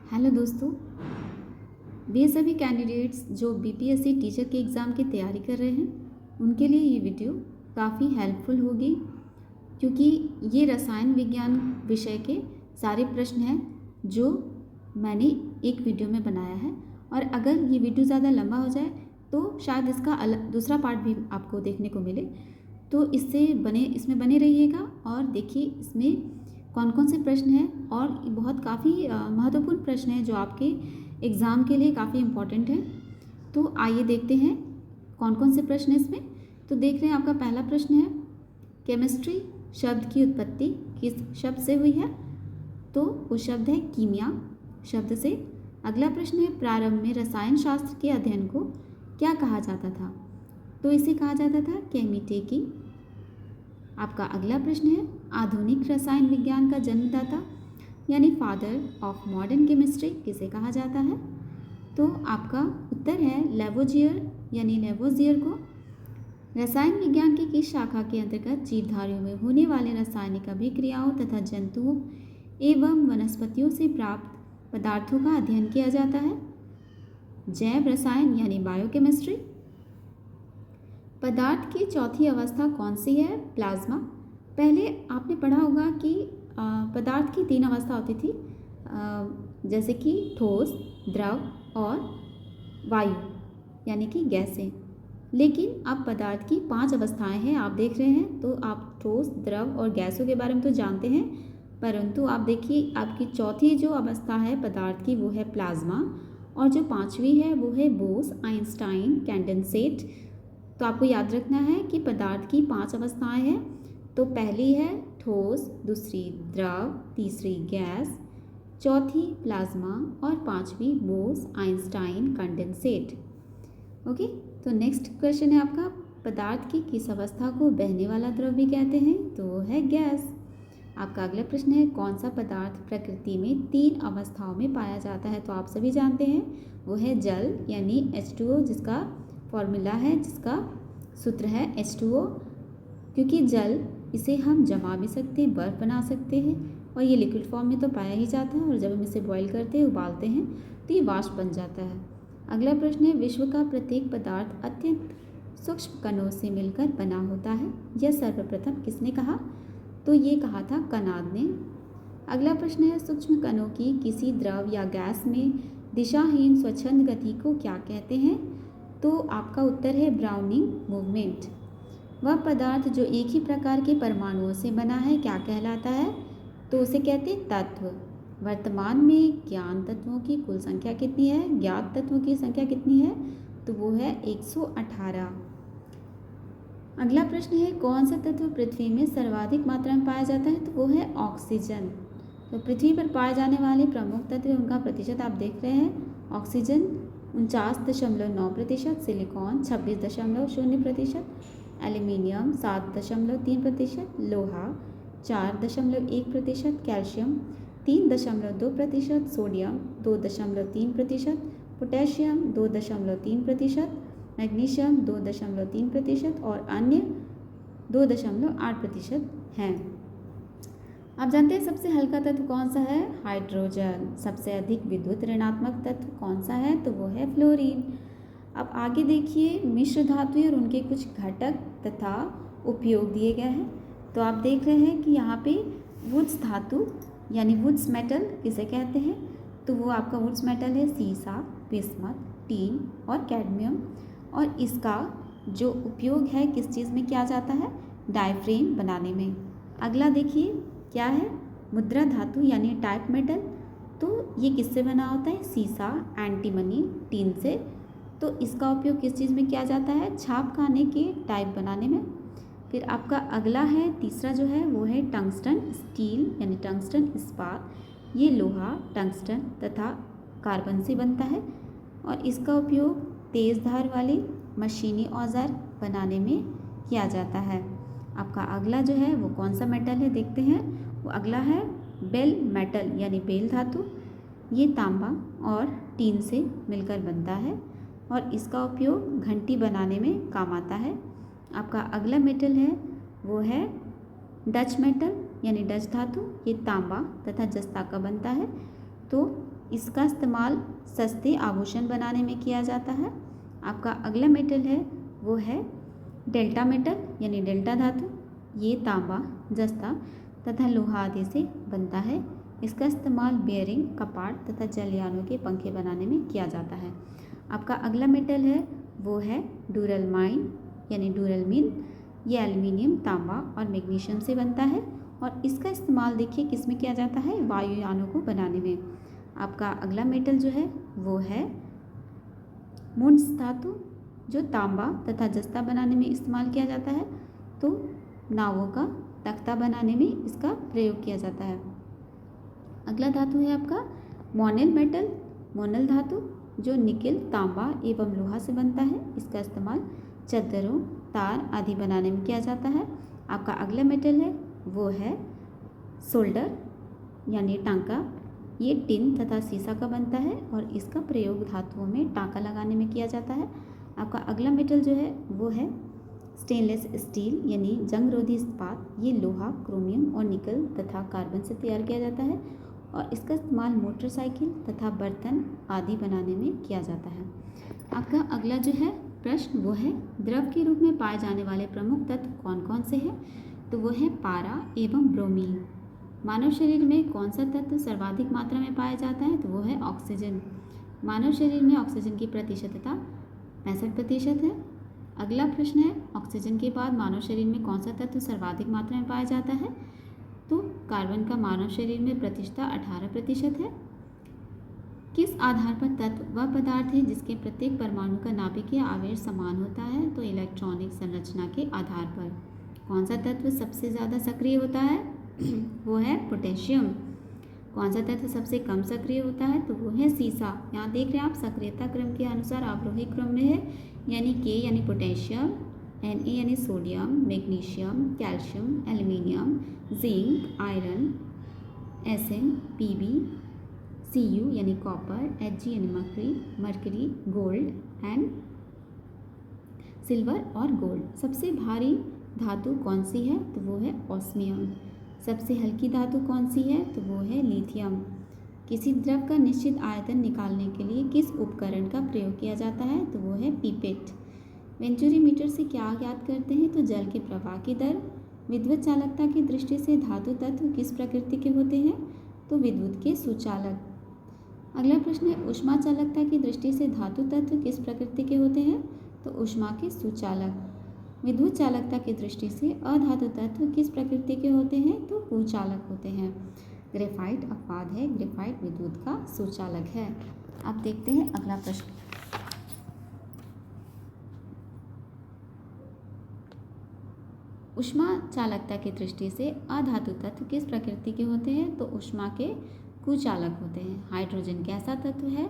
Hello दोस्तों, वे सभी candidates जो बीपीएससी टीचर के एग्ज़ाम की तैयारी कर रहे हैं उनके लिए ये वीडियो काफ़ी हेल्पफुल होगी, क्योंकि ये रसायन विज्ञान विषय के सारे प्रश्न हैं जो मैंने एक वीडियो में बनाया है। और अगर ये वीडियो ज़्यादा लंबा हो जाए तो शायद इसका दूसरा पार्ट भी आपको देखने को मिले, तो इसमें बने रहिएगा और देखिए इसमें कौन कौन से प्रश्न हैं। और बहुत काफ़ी महत्वपूर्ण प्रश्न हैं जो आपके एग्ज़ाम के लिए काफ़ी इम्पॉर्टेंट हैं। तो आइए देखते हैं कौन कौन से प्रश्न हैं इसमें। तो देख रहे हैं, आपका पहला प्रश्न है केमिस्ट्री शब्द की उत्पत्ति किस शब्द से हुई है? तो वो शब्द है कीमिया शब्द से। अगला प्रश्न है प्रारंभ में रसायन शास्त्र के अध्ययन को क्या कहा जाता था? तो इसे कहा जाता था केमिटेकी। आपका अगला प्रश्न है आधुनिक रसायन विज्ञान का जन्मदाता यानी फादर ऑफ मॉडर्न केमिस्ट्री किसे कहा जाता है? तो आपका उत्तर है लेवोजियर यानी लेवोजियर को। रसायन विज्ञान की किस शाखा के अंतर्गत जीवधारियों में होने वाले रासायनिक अभिक्रियाओं तथा जंतुओं एवं वनस्पतियों से प्राप्त पदार्थों का अध्ययन किया जाता है? जैव रसायन यानी बायोकेमिस्ट्री। पदार्थ की चौथी अवस्था कौन सी है? प्लाज्मा। पहले आपने पढ़ा होगा कि पदार्थ की 3 अवस्था होती थी, जैसे कि ठोस, द्रव और वायु यानी कि गैसें। लेकिन अब पदार्थ की 5 अवस्थाएं हैं, आप देख रहे हैं। तो आप ठोस, द्रव और गैसों के बारे में तो जानते हैं, परंतु आप देखिए आपकी चौथी जो अवस्था है पदार्थ की वो है प्लाज्मा, और जो 5वीं है वो है बोस आइंस्टाइन कंडेंसेट। तो आपको याद रखना है कि पदार्थ की 5 अवस्थाएं हैं। तो पहली है ठोस, दूसरी द्रव, तीसरी गैस, चौथी प्लाज्मा और 5वीं बोस आइंस्टाइन कंडेंसेट। ओके, तो नेक्स्ट क्वेश्चन है आपका पदार्थ की किस अवस्था को बहने वाला द्रव भी कहते हैं? तो वो है गैस। आपका अगला प्रश्न है कौन सा पदार्थ प्रकृति में 3 अवस्थाओं में पाया जाता है? तो आप सभी जानते हैं वो है जल यानी H2O, जिसका फॉर्मूला है, जिसका सूत्र है H2O। क्योंकि जल इसे हम जमा भी सकते हैं, बर्फ़ बना सकते हैं, और ये लिक्विड फॉर्म में तो पाया ही जाता है, और जब हम इसे बॉईल करते हैं, उबालते हैं, तो ये वाष्प बन जाता है। अगला प्रश्न है विश्व का प्रत्येक पदार्थ अत्यंत सूक्ष्म कणों से मिलकर बना होता है, यह सर्वप्रथम किसने कहा? तो ये कहा था कनाद ने। अगला प्रश्न है सूक्ष्म कणों की किसी द्रव या गैस में दिशाहीन स्वच्छंद गति को क्या कहते हैं? तो आपका उत्तर है ब्राउनिंग मूवमेंट। वह पदार्थ जो एक ही प्रकार के परमाणुओं से बना है क्या कहलाता है? तो उसे कहते हैं तत्व। वर्तमान में ज्ञान तत्वों की कुल संख्या कितनी है? ज्ञात तत्वों की संख्या कितनी है? तो वो है 118। अगला प्रश्न है कौन सा तत्व पृथ्वी में सर्वाधिक मात्रा में पाया जाता है? तो वो है ऑक्सीजन। तो पृथ्वी पर पाए जाने वाले प्रमुख तत्व उनका प्रतिशत आप देख रहे हैं। ऑक्सीजन 49.9%, सिलिकॉन 26.0%, एल्यूमिनियम 7.3%, लोहा 4.1%, कैल्शियम 3.2%, सोडियम 2.3%, पोटेशियम 2.3%, मैग्नीशियम 2.3% और अन्य 2.8% हैं। आप जानते हैं सबसे हल्का तत्व कौन सा है? हाइड्रोजन। सबसे अधिक विद्युत ऋणात्मक तत्व कौन सा है? तो वो है फ्लोरीन। अब आगे देखिए मिश्र धातु और उनके कुछ घटक तथा उपयोग दिए गए हैं। तो आप देख रहे हैं कि यहाँ पे वुड्स धातु यानी वुड्स मेटल किसे कहते हैं? तो वो आपका वुड्स मेटल है सीसा, बिस्मथ, टीन और कैडमियम। और इसका जो उपयोग है किस चीज़ में किया जाता है? डायफ्रेम बनाने में। अगला देखिए क्या है? मुद्रा धातु यानी टाइप मेटल। तो ये किससे बना होता है? सीसा, एंटीमनी, टीन से। तो इसका उपयोग किस चीज़ में किया जाता है? छाप खाने के टाइप बनाने में। फिर आपका अगला है तीसरा जो है वो है टंगस्टन स्टील यानी टंगस्टन इस्पात। ये लोहा, टंगस्टन तथा कार्बन से बनता है, और इसका उपयोग तेज़ धार वाले मशीनी औजार बनाने में किया जाता है। आपका अगला जो है वो कौन सा मेटल है देखते हैं। वो अगला है बेल मेटल यानी बेल धातु। ये तांबा और टीन से मिलकर बनता है, और इसका उपयोग घंटी बनाने में काम आता है। आपका अगला मेटल है वो है डच मेटल यानी डच धातु। ये तांबा तथा जस्ता का बनता है। तो इसका इस्तेमाल सस्ते आभूषण बनाने में किया जाता है। आपका अगला मेटल है वो है डेल्टा मेटल यानी डेल्टा धातु। ये तांबा, जस्ता तथा लोहा आदि से बनता है। इसका इस्तेमाल बेयरिंग, कपाट तथा जलयानों के पंखे बनाने में किया जाता है। आपका अगला मेटल है वो है डूरलमाइन यानी डूरलमीन। ये एल्युमिनियम, तांबा और मैग्नीशियम से बनता है और इसका इस्तेमाल देखिए किस में किया जाता है, वायुयानों को बनाने में। आपका अगला मेटल जो है वो है मुंड्स धातु, जो तांबा तथा जस्ता बनाने में इस्तेमाल किया जाता है। तो नावों का तख्ता बनाने में इसका प्रयोग किया जाता है। अगला धातु है आपका मोनेल मेटल, मोनेल धातु, जो निकेल, तांबा एवं लोहा से बनता है। इसका इस्तेमाल चद्दरों, तार आदि बनाने में किया जाता है। आपका अगला मेटल है वो है सोल्डर यानी टांका। ये टिन तथा सीसा का बनता है और इसका प्रयोग धातुओं में टांका लगाने में किया जाता है। आपका अगला मेटल जो है वो है स्टेनलेस स्टील यानी जंगरोधी इस्पात। ये लोहा, क्रोमियम और निकल तथा कार्बन से तैयार किया जाता है और इसका इस्तेमाल मोटरसाइकिल तथा बर्तन आदि बनाने में किया जाता है। आपका अगला जो है प्रश्न वो है द्रव के रूप में पाए जाने वाले प्रमुख तत्व कौन कौन से हैं? तो वो है पारा एवं ब्रोमीन। मानव शरीर में कौन सा तत्व सर्वाधिक मात्रा में पाया जाता है? तो वो है ऑक्सीजन। मानव शरीर में ऑक्सीजन की प्रतिशतता 65% है। अगला प्रश्न है ऑक्सीजन के बाद मानव शरीर में कौन सा तत्व सर्वाधिक मात्रा में पाया जाता है? तो कार्बन का मानव शरीर में प्रतिशतता 18% है। किस आधार पर तत्व वह पदार्थ है जिसके प्रत्येक परमाणु का नाभिकीय आवेश समान होता है? तो इलेक्ट्रॉनिक संरचना के आधार पर। कौन सा तत्व सबसे ज़्यादा सक्रिय होता है? वो है पोटेशियम। कौन सा तत्व सबसे कम सक्रिय होता है? तो वो है सीसा। यहाँ देख रहे हैं आप सक्रियता क्रम के अनुसार अवरोही क्रम में है, यानी के यानी पोटेशियम, Na यानी sodium, magnesium, calcium, aluminium, zinc, iron, Sn, Pb, Cu यानी कॉपर, Hg यानी मर्करी, गोल्ड एंड सिल्वर और गोल्ड। सबसे भारी धातु कौन सी है? तो वो है ऑस्मियम। सबसे हल्की धातु कौन सी है? तो वो है लिथियम। किसी द्रव का निश्चित आयतन निकालने के लिए किस उपकरण का प्रयोग किया जाता है? तो वो है पीपेट। वेंचुरीमीटर से क्या ज्ञात करते हैं? तो जल के प्रवाह की दर। विद्युत चालकता की दृष्टि से धातु तत्व किस प्रकृति के होते हैं? तो विद्युत के सुचालक। अगला प्रश्न है ऊष्मा चालकता की दृष्टि से धातु तत्व किस प्रकृति के होते हैं? तो ऊष्मा के सुचालक। विद्युत चालकता की दृष्टि से अधातु तत्व किस प्रकृति के होते हैं? तो कुचालक होते हैं। ग्रेफाइट अपवाद है, ग्रेफाइट विद्युत का सुचालक है। अब देखते हैं अगला प्रश्न। ऊष्मा चालकता की दृष्टि से अधातु तत्व किस प्रकृति के होते हैं? तो ऊष्मा के कुचालक होते हैं। हाइड्रोजन कैसा तत्व है?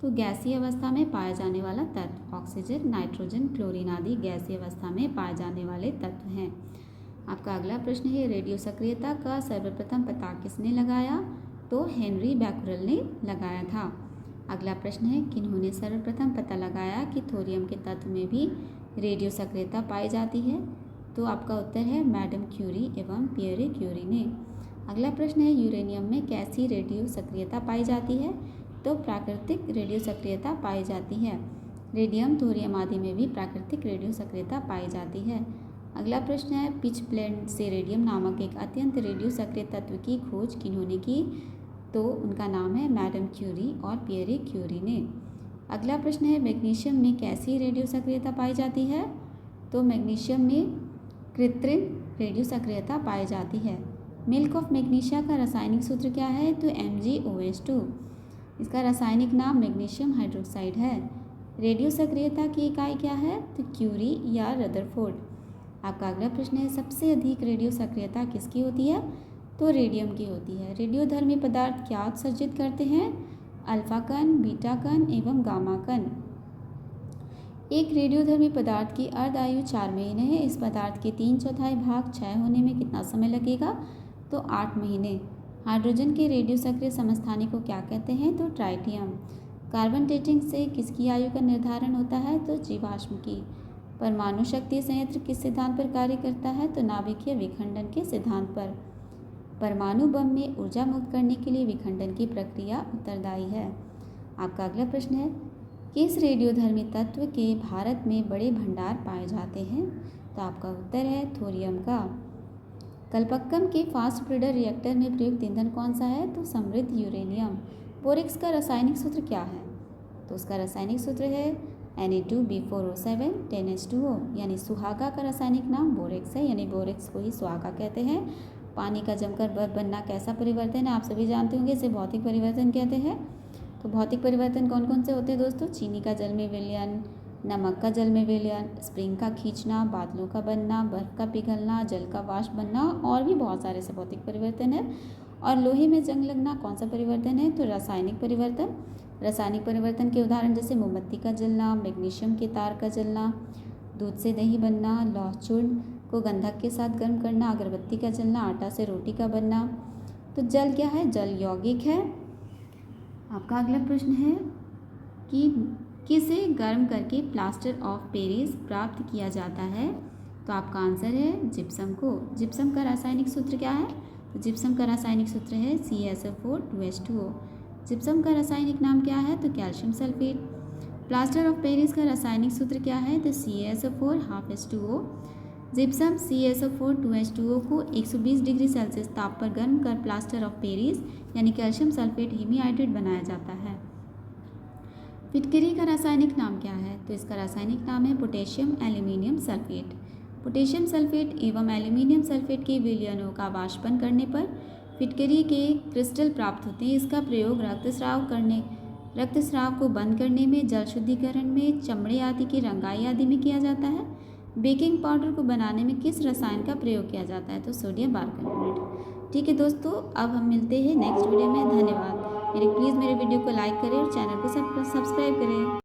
तो गैसीय अवस्था में पाया जाने वाला तत्व। ऑक्सीजन, नाइट्रोजन, क्लोरीन आदि गैसीय अवस्था में पाए जाने वाले तत्व हैं। आपका अगला प्रश्न है रेडियो सक्रियता का सर्वप्रथम पता किसने लगाया? तो हेनरी बैक्यूरेल ने लगाया था। अगला प्रश्न है किन्होंने सर्वप्रथम पता लगाया कि थोरियम के तत्व में भी रेडियो सक्रियता पाई जाती है? तो आपका उत्तर है मैडम क्यूरी एवं पियरे क्यूरी ने। अगला प्रश्न है यूरेनियम में कैसी रेडियो सक्रियता पाई जाती है? तो प्राकृतिक रेडियो सक्रियता पाई जाती है। रेडियम, थोरियम आदि में भी प्राकृतिक रेडियो सक्रियता पाई जाती है। अगला प्रश्न है पिच ब्लेंड से रेडियम नामक एक अत्यंत रेडियो सक्रिय तत्व की खोज किन्होंने की? तो उनका नाम है मैडम क्यूरी और पियरे क्यूरी ने। अगला प्रश्न है मैग्नीशियम में कैसी रेडियो सक्रियता पाई जाती है? तो मैग्नीशियम में कृत्रिम रेडियो सक्रियता पाई जाती है। मिल्क ऑफ मैग्नीशिया का रासायनिक सूत्र क्या है? तो MgOH2। इसका रासायनिक नाम मैग्नीशियम हाइड्रोक्साइड है। रेडियो सक्रियता की इकाई क्या है? तो क्यूरी या रदरफोर्ड। आपका अगला प्रश्न है सबसे अधिक रेडियो सक्रियता किसकी होती है? तो रेडियम की होती है। रेडियोधर्मी पदार्थ क्या उत्सर्जित करते हैं? अल्फा कण, बीटा कण एवं गामा कण। एक रेडियोधर्मी पदार्थ की अर्ध आयु 4 महीने है। इस पदार्थ के 3/4 भाग क्षय होने में कितना समय लगेगा? तो 8 महीने। हाइड्रोजन के रेडियो सक्रिय समस्थानिक को क्या कहते हैं? तो ट्राइटियम। कार्बन डेटिंग से किसकी आयु का निर्धारण होता है? तो जीवाश्म की। परमाणु शक्ति संयंत्र किस सिद्धांत पर कार्य करता है? तो नाभिकीय विखंडन के सिद्धांत पर। परमाणु बम में ऊर्जा मुक्त करने के लिए विखंडन की प्रक्रिया उत्तरदायी है। आपका अगला प्रश्न है, किस रेडियोधर्मी तत्व के भारत में बड़े भंडार पाए जाते हैं? तो आपका उत्तर है थोरियम का। कलपक्कम के फास्ट ब्रीडर रिएक्टर में प्रयुक्त ईंधन कौन सा है? तो समृद्ध यूरेनियम। बोरेक्स का रासायनिक सूत्र क्या है? तो उसका रासायनिक सूत्र है Na2B4O7 10H2O, यानी सुहागा का रासायनिक नाम बोरेक्स है, यानी बोरेक्स को ही सुहागा कहते हैं। पानी का जमकर बर्फ बनना कैसा परिवर्तन है? आप सभी जानते होंगे, इसे भौतिक परिवर्तन कहते हैं। तो भौतिक परिवर्तन कौन कौन से होते हैं दोस्तों? चीनी का जल में विलयन, नमक का जल में विलयन, स्प्रिंग का खींचना, बादलों का बनना, बर्फ का पिघलना, जल का वाष्प बनना और भी बहुत सारे से भौतिक परिवर्तन है। और लोहे में जंग लगना कौन सा परिवर्तन है? तो रासायनिक परिवर्तन। रासायनिक परिवर्तन के उदाहरण जैसे मोमबत्ती का जलना, मैग्नीशियम के तार का जलना, दूध से दही बनना, लौह चूर्ण को गंधक के साथ गर्म करना, अगरबत्ती का जलना, आटा से रोटी का बनना। तो जल क्या है? जल यौगिक है। आपका अगला प्रश्न है कि किसे गर्म करके प्लास्टर ऑफ पेरिस प्राप्त किया जाता है? तो आपका आंसर है जिप्सम को। जिप्सम का रासायनिक सूत्र क्या है? तो जिप्सम का रासायनिक सूत्र है CaSO4 2H2O। जिप्सम का रासायनिक नाम क्या है? तो calcium sulphate. Plaster of Paris का रासायनिक सूत्र क्या है? तो CaSO4 12H2O। Gypsum CaSO4 2H2O को 120 डिग्री सेल्सियस ताप पर गर्म कर प्लास्टर ऑफ पेरिस यानी कैल्शियम सल्फेट हीमीहाइड्रेट बनाया जाता है। फिटकरी का रासायनिक नाम क्या है? तो इसका रासायनिक नाम है potassium aluminium sulphate. Potassium sulphate एवं एल्यूमिनियम सल्फेट के विलयनों का वाष्पन करने पर फिटकरी के क्रिस्टल प्राप्त होते हैं। इसका प्रयोग रक्तस्राव को बंद करने में, जल शुद्धिकरण में, चमड़े आदि की रंगाई आदि में किया जाता है। बेकिंग पाउडर को बनाने में किस रसायन का प्रयोग किया जाता है? तो सोडियम बारकार्बोनेट। ठीक है दोस्तों, अब हम मिलते हैं नेक्स्ट वीडियो में। धन्यवाद। प्लीज़ मेरे वीडियो को लाइक करें और चैनल को सब्सक्राइब